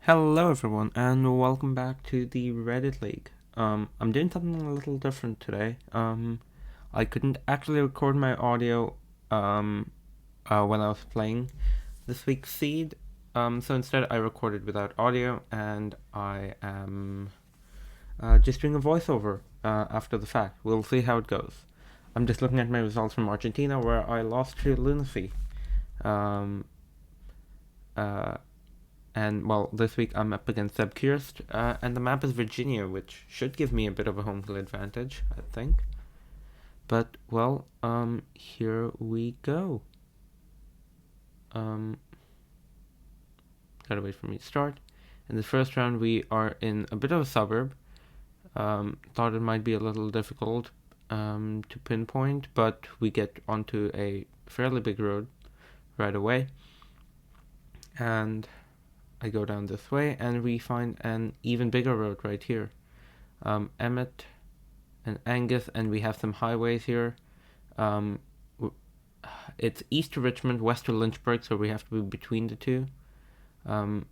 Hello everyone and welcome back to the Reddit League. I'm doing something a little different today. I couldn't actually record my audio when I was playing this week's seed. So instead I recorded without audio and I am just doing a voiceover after the fact. We'll see how it goes. I'm just looking at my results from Argentina where I lost to Elusive. Um, uh, And well, this week I'm up against sebkierst, and the map is Virginia, which should give me a bit of a home field advantage, I think. But well, here we go. Gotta wait for me to start. In the first round, we are in a bit of a suburb. Thought it might be a little difficult to pinpoint, but we get onto a fairly big road right away, and I go down this way, and we find an even bigger road right here. Emmett and Angus, and we have some highways here. It's east to Richmond, west to Lynchburg, so we have to be between the two. Um,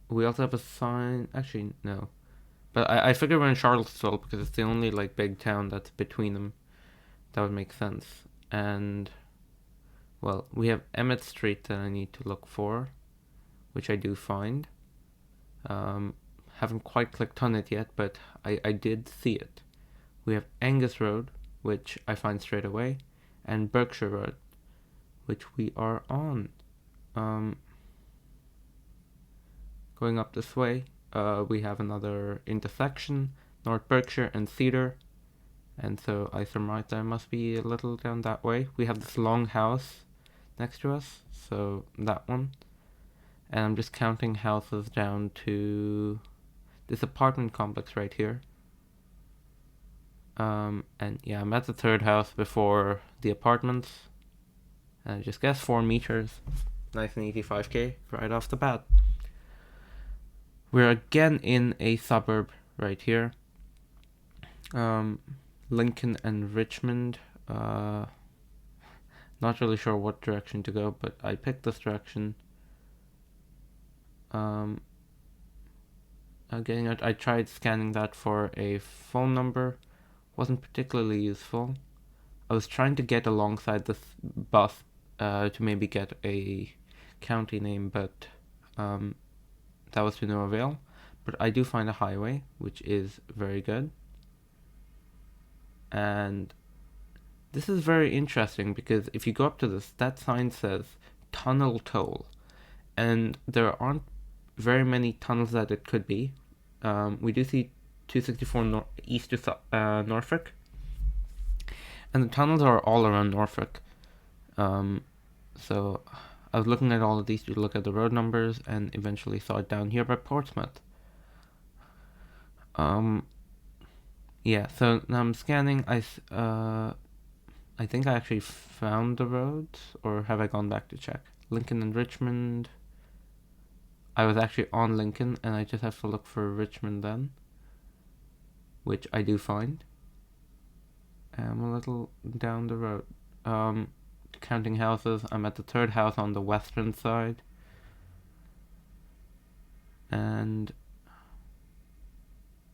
we also have a sign. Actually, no, but I figure we're in Charlottesville because it's the only like big town that's between them. That would make sense. And well, we have Emmett Street that I need to look for, which I do find. Haven't quite clicked on it yet, but I did see it. We have Angus Road, which I find straight away, and Berkshire Road, which we are on. Going up this way, we have another intersection, North Berkshire and Cedar, and so I surmise there must be a little down that way. We have this long house next to us, so that one. And I'm just counting houses down to this apartment complex right here. And yeah, I'm at the third house before the apartments. And I just guess 4 meters. Nice and easy 5k right off the bat. We're again in a suburb right here. Lincoln and Richmond. Not really sure what direction to go, but I picked this direction. Again, I tried scanning that for a phone number. Wasn't particularly useful. I was trying to get alongside this bus to maybe get a county name, but that was to no avail. But I do find a highway, which is very good. And this is very interesting because if you go up to this, that sign says tunnel toll. And there aren't very many tunnels that it could be. We do see 264 east to Norfolk. And the tunnels are all around Norfolk. So I was looking at all of these to look at the road numbers and eventually saw it down here by Portsmouth. Yeah, so now I'm scanning. I think I actually found the roads, or have I gone back to check? Lincoln and Richmond. I was actually on Lincoln, and I just have to look for Richmond then, which I do find. I'm a little down the road. Counting houses, I'm at the third house on the western side. And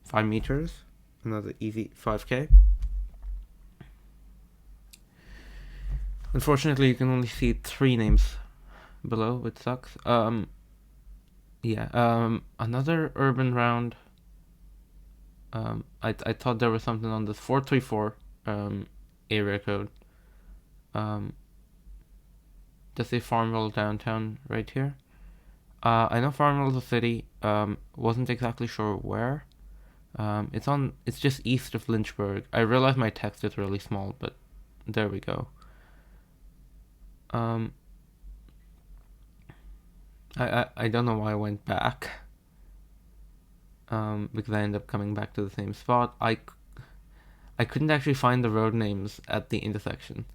5 meters, another easy 5k. Unfortunately, you can only see 3 names below, which sucks. Another urban round. I thought there was something on this 434 area code. Does say Farmville downtown right here. I know Farmville is a city. Wasn't exactly sure where. It's just east of Lynchburg. I realize my text is really small, but there we go. I don't know why I went back. Because I ended up coming back to the same spot. I couldn't actually find the road names at the intersection.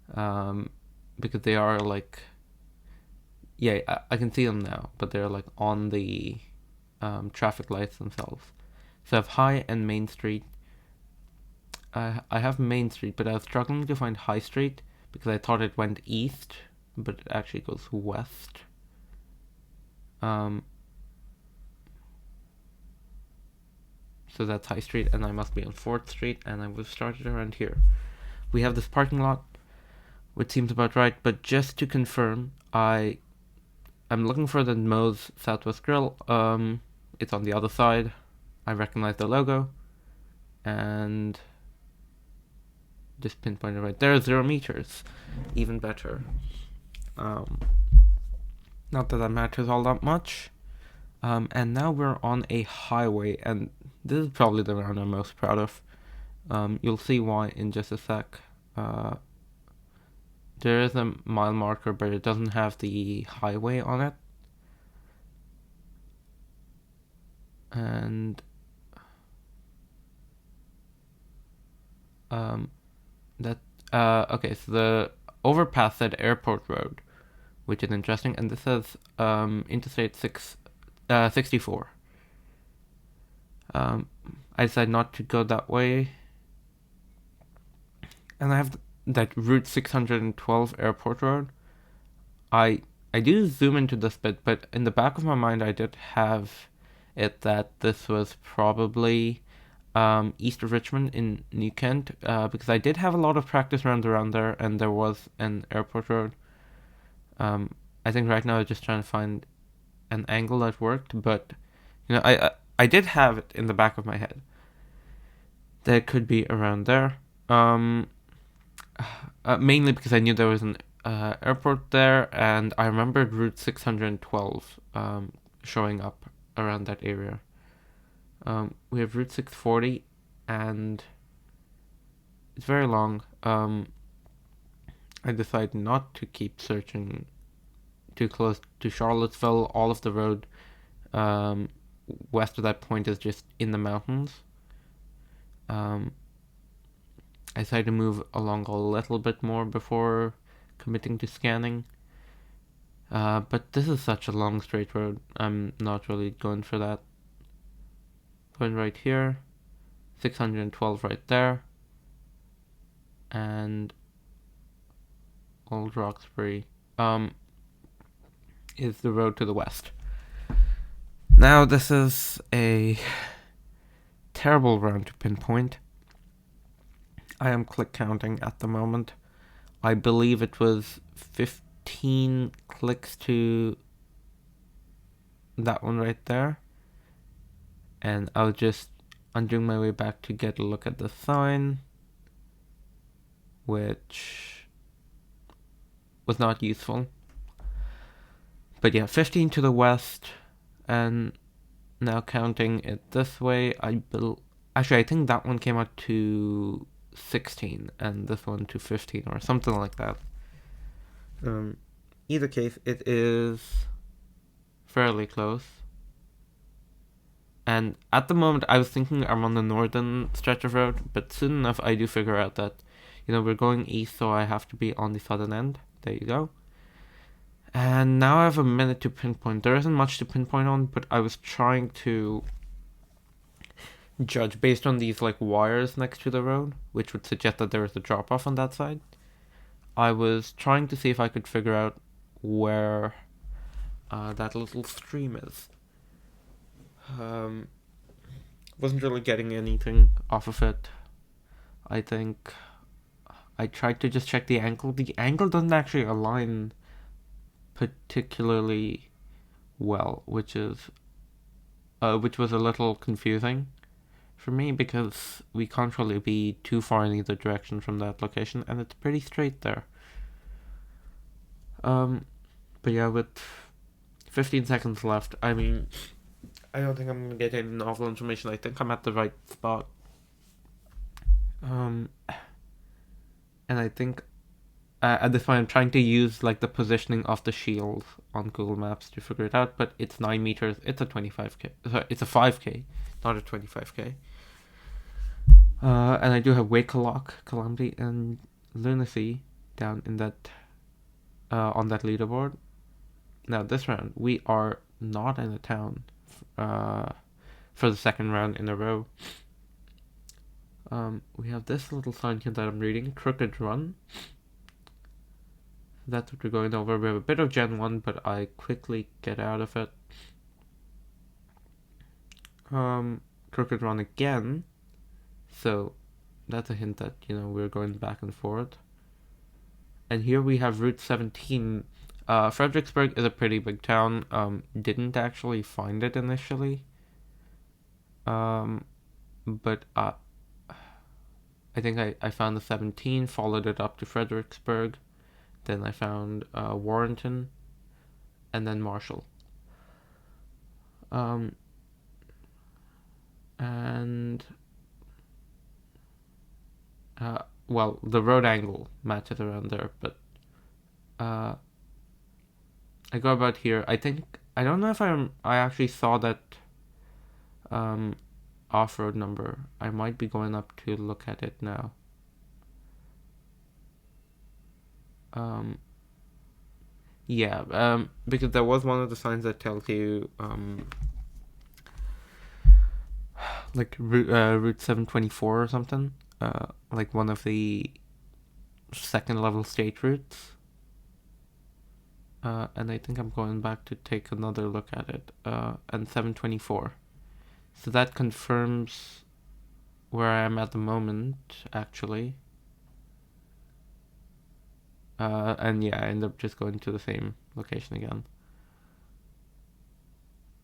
Because they are like, yeah, I can see them now, but they're like on the traffic lights themselves. So I have High and Main Street. I have Main Street, but I was struggling to find High Street because I thought it went east, but it actually goes west. So that's High Street, and I must be on 4th Street, and I would have started around here. We have this parking lot, which seems about right, but just to confirm, I'm looking for the Moe's Southwest Grill. It's on the other side. I recognize the logo, and just pinpointed right there, 0 meters. Even better. Not that that matters all that much. And now we're on a highway, and this is probably the round I'm most proud of. You'll see why in just a sec. There is a mile marker, but it doesn't have the highway on it. And okay, so the overpass said Airport Road, which is interesting, and this says Interstate 64. I decided not to go that way, and I have that Route 612 Airport Road. I do zoom into this bit, but in the back of my mind I did have it that this was probably east of Richmond in New Kent, because I did have a lot of practice rounds around there, and there was an airport road. I think right now I'm just trying to find an angle that worked, but I did have it in the back of my head that it could be around there. Mainly because I knew there was an airport there, and I remembered Route 612 showing up around that area. We have Route 640, and it's very long. I decided not to keep searching too close to Charlottesville. All of the road west of that point is just in the mountains. I decided to move along a little bit more before committing to scanning. But this is such a long straight road. I'm not really going for that. Going right here. 612 right there. And Old Roxbury is the road to the west. Now this is a terrible round to pinpoint. I am click counting at the moment. I believe it was 15 clicks to that one right there. And I was just undoing my way back to get a look at the sign, which was not useful. But yeah, 15 to the west, and now counting it this way, actually I think that one came out to 16 and this one to 15 or something like that. Either case, it is fairly close. And at the moment I was thinking I'm on the northern stretch of road, but soon enough I do figure out that we're going east, so I have to be on the southern end. There you go. And now I have a minute to pinpoint. There isn't much to pinpoint on, but I was trying to judge based on these wires next to the road, which would suggest that there is a drop off on that side. I was trying to see if I could figure out where that little stream is. Wasn't really getting anything off of it. I think I tried to just check the angle. The angle doesn't actually align particularly well, which was a little confusing for me, because we can't really be too far in either direction from that location, and it's pretty straight there. But yeah, with 15 seconds left, I mean, I don't think I'm gonna get any novel information. I think I'm at the right spot. And I think at this point I'm trying to use the positioning of the shield on Google Maps to figure it out, but it's 9 meters. It's a 25k. Sorry, it's a 5k, not a 25k. And I do have Wakelock, Calamity, and Lunacy down in that on that leaderboard. Now this round we are not in a town for the second round in a row. We have this little sign here that I'm reading, Crooked Run. That's what we're going over. We have a bit of Gen 1, but I quickly get out of it. Crooked run again. So that's a hint that, we're going back and forth. And here we have Route 17. Fredericksburg is a pretty big town. Didn't actually find it initially. But I think I found the 17, followed it up to Fredericksburg. Then I found Warrenton, and then Marshall. Well, the road angle matches around there, but I go about here. I don't know if I actually saw that off-road number. I might be going up to look at it now. Yeah, because there was one of the signs that tells you like Route 724 or something, like one of the second level state routes. And I think I'm going back to take another look at it. And 724. So that confirms where I am at the moment, actually. And yeah, I end up just going to the same location again.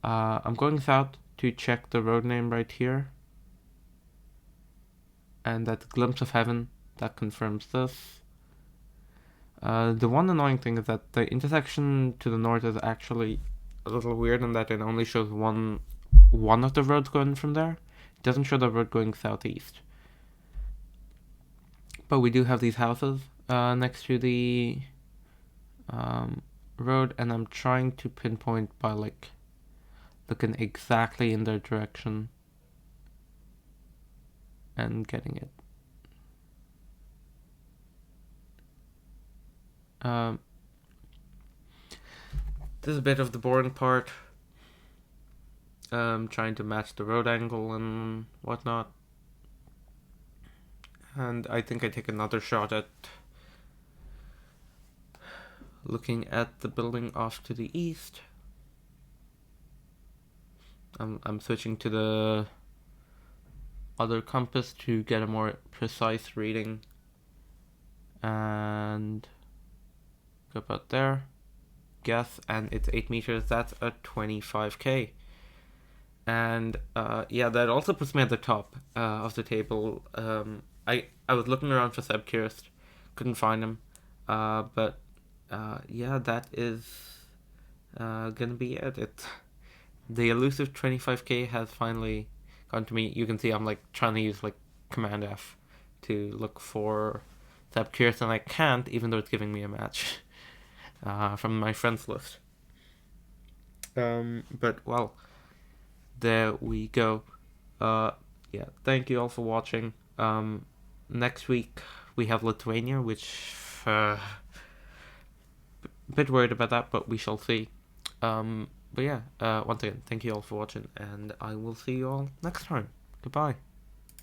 I'm going south to check the road name right here. And that glimpse of heaven, that confirms this. The one annoying thing is that the intersection to the north is actually a little weird in that it only shows one of the roads going from there. It doesn't show the road going southeast. But we do have these houses next to the road, and I'm trying to pinpoint by like looking exactly in their direction and getting it. This is a bit of the boring part. Trying to match the road angle and whatnot. And I think I take another shot at looking at the building off to the east. I'm switching to the other compass to get a more precise reading. And go about there. Guess, and it's 8 meters. That's a 25k. And yeah, that also puts me at the top of the table. I was looking around for sebkierst, couldn't find him. But yeah, that is gonna be it. It's the elusive 25k has finally gone to me. You can see I'm like trying to use like Command F to look for sebkierst, and I can't, even though it's giving me a match from my friends list. But well, there we go. Yeah, thank you all for watching. Next week we have Lithuania, which a bit worried about that, but we shall see. But yeah, once again, thank you all for watching, and I will see you all next time. Goodbye.